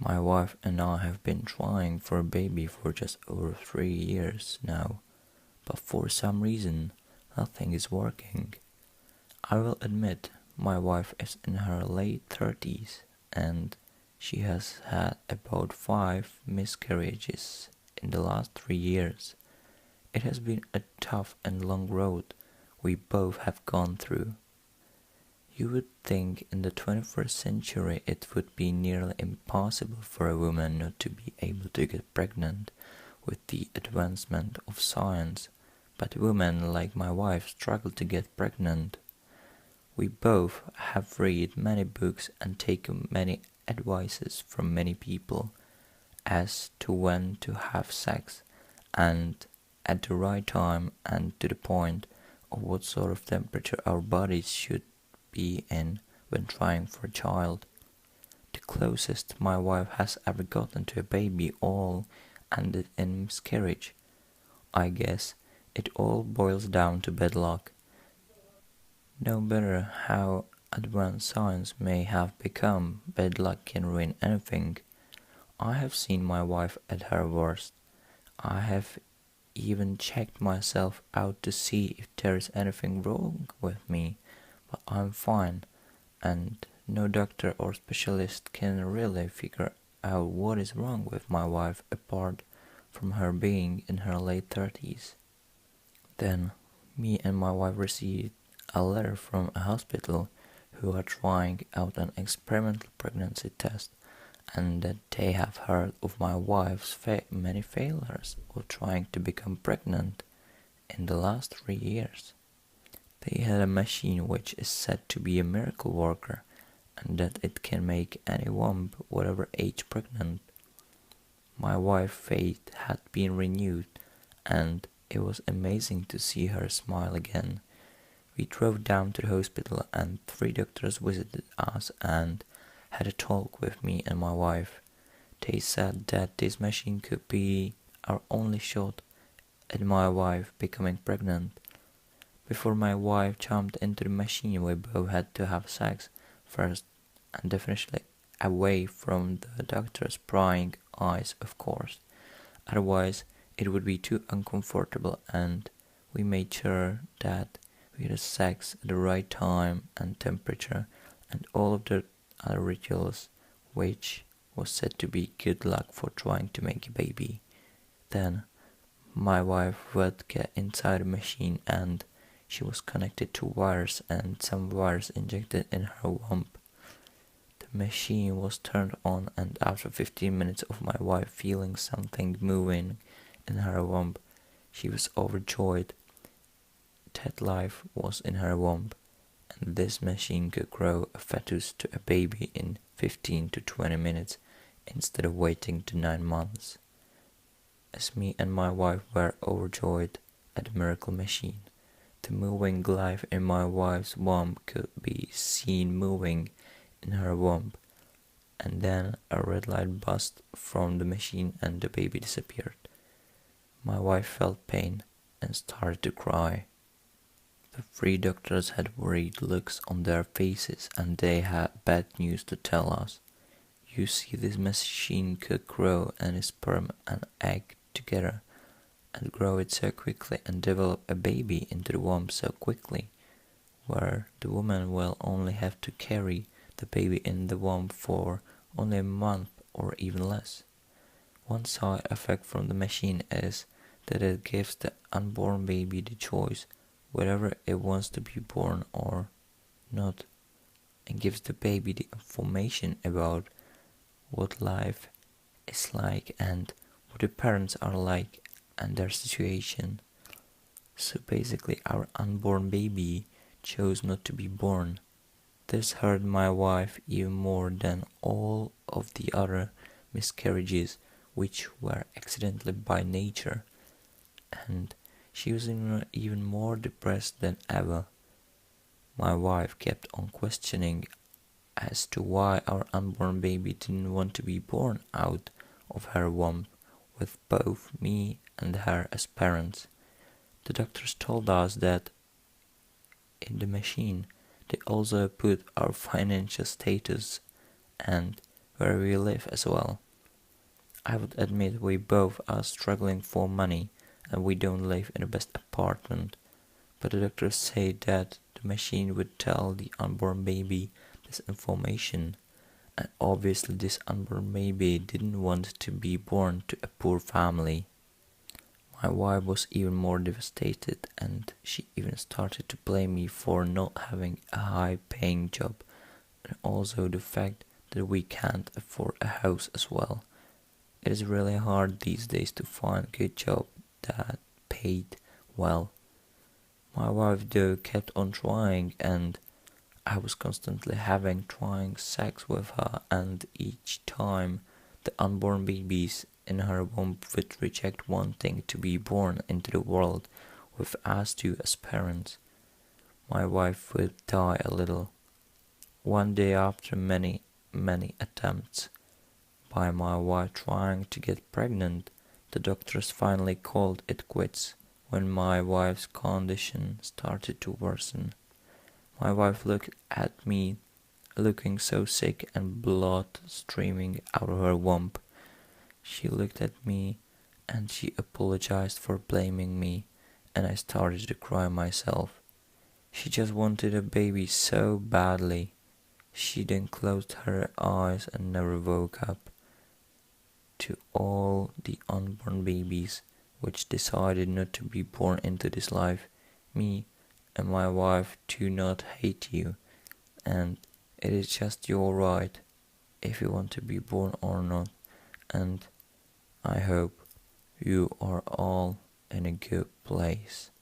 My wife and I have been trying for a baby for just over 3 years now, but for some reason, nothing is working. I will admit, my wife is in her late 30s and she has had about 5 miscarriages in the last 3 years. It has been a tough and long road we both have gone through. You would think in the 21st century it would be nearly impossible for a woman not to be able to get pregnant with the advancement of science, but women like my wife struggle to get pregnant. We both have read many books and taken many advices from many people as to when to have sex and at the right time and to the point of what sort of temperature our bodies should be in when trying for a child. The closest my wife has ever gotten to a baby all ended in miscarriage. I guess it all boils down to bad luck. No matter how advanced science may have become, bad luck can ruin anything. I have seen my wife at her worst. I have even checked myself out to see if there is anything wrong with me, but I'm fine, and no doctor or specialist can really figure out what is wrong with my wife apart from her being in her late 30s. Then, me and my wife received a letter from a hospital who are trying out an experimental pregnancy test and that they have heard of my wife's many failures of trying to become pregnant in the last 3 years. They had a machine which is said to be a miracle worker and that it can make any woman whatever age pregnant. My wife's faith had been renewed and it was amazing to see her smile again. We drove down to the hospital and 3 doctors visited us and had a talk with me and my wife. They said that this machine could be our only shot at my wife becoming pregnant. Before my wife jumped into the machine, we both had to have sex first and definitely away from the doctor's prying eyes, of course. Otherwise, it would be too uncomfortable, and we made sure that we had sex at the right time and temperature and all of the other rituals, which was said to be good luck for trying to make a baby. Then my wife would get inside the machine and she was connected to wires and some wires injected in her womb. The machine was turned on and after 15 minutes of my wife feeling something moving in her womb, she was overjoyed that life was in her womb and this machine could grow a fetus to a baby in 15 to 20 minutes instead of waiting to 9 months. As me and my wife were overjoyed at the miracle machine, the moving life in my wife's womb could be seen moving in her womb, and then a red light burst from the machine and the baby disappeared. My wife felt pain and started to cry. The 3 doctors had worried looks on their faces and they had bad news to tell us. You see, this machine could grow any sperm and egg together and grow it so quickly and develop a baby into the womb so quickly, where the woman will only have to carry the baby in the womb for only a month or even less. One side effect from the machine is that it gives the unborn baby the choice whether it wants to be born or not, and gives the baby the information about what life is like and what the parents are like and their situation. So basically our unborn baby chose not to be born. This hurt my wife even more than all of the other miscarriages which were accidentally by nature, and she was even more depressed than ever. My wife kept on questioning as to why our unborn baby didn't want to be born out of her womb with both me and her as parents. The doctors told us that in the machine they also put our financial status, and where we live as well. I would admit we both are struggling for money and we don't live in the best apartment, but the doctors say that the machine would tell the unborn baby this information, and obviously this unborn baby didn't want to be born to a poor family. My wife was even more devastated, and she even started to blame me for not having a high-paying job, and also the fact that we can't afford a house as well. It is really hard these days to find a good job that paid well. My wife though kept on trying, and I was constantly trying sex with her, and each time the unborn babies in her womb would reject wanting to be born into the world with us two as parents. My wife would die a little. One day after many attempts by my wife trying to get pregnant, the doctors finally called it quits when my wife's condition started to worsen. My wife looked at me, looking so sick and blood streaming out of her womb. She looked at me and she apologized for blaming me, and I started to cry myself. She just wanted a baby so badly. She then closed her eyes and never woke up. To all the unborn babies which decided not to be born into this life, me and my wife do not hate you, and it is just your right if you want to be born or not, and I hope you are all in a good place.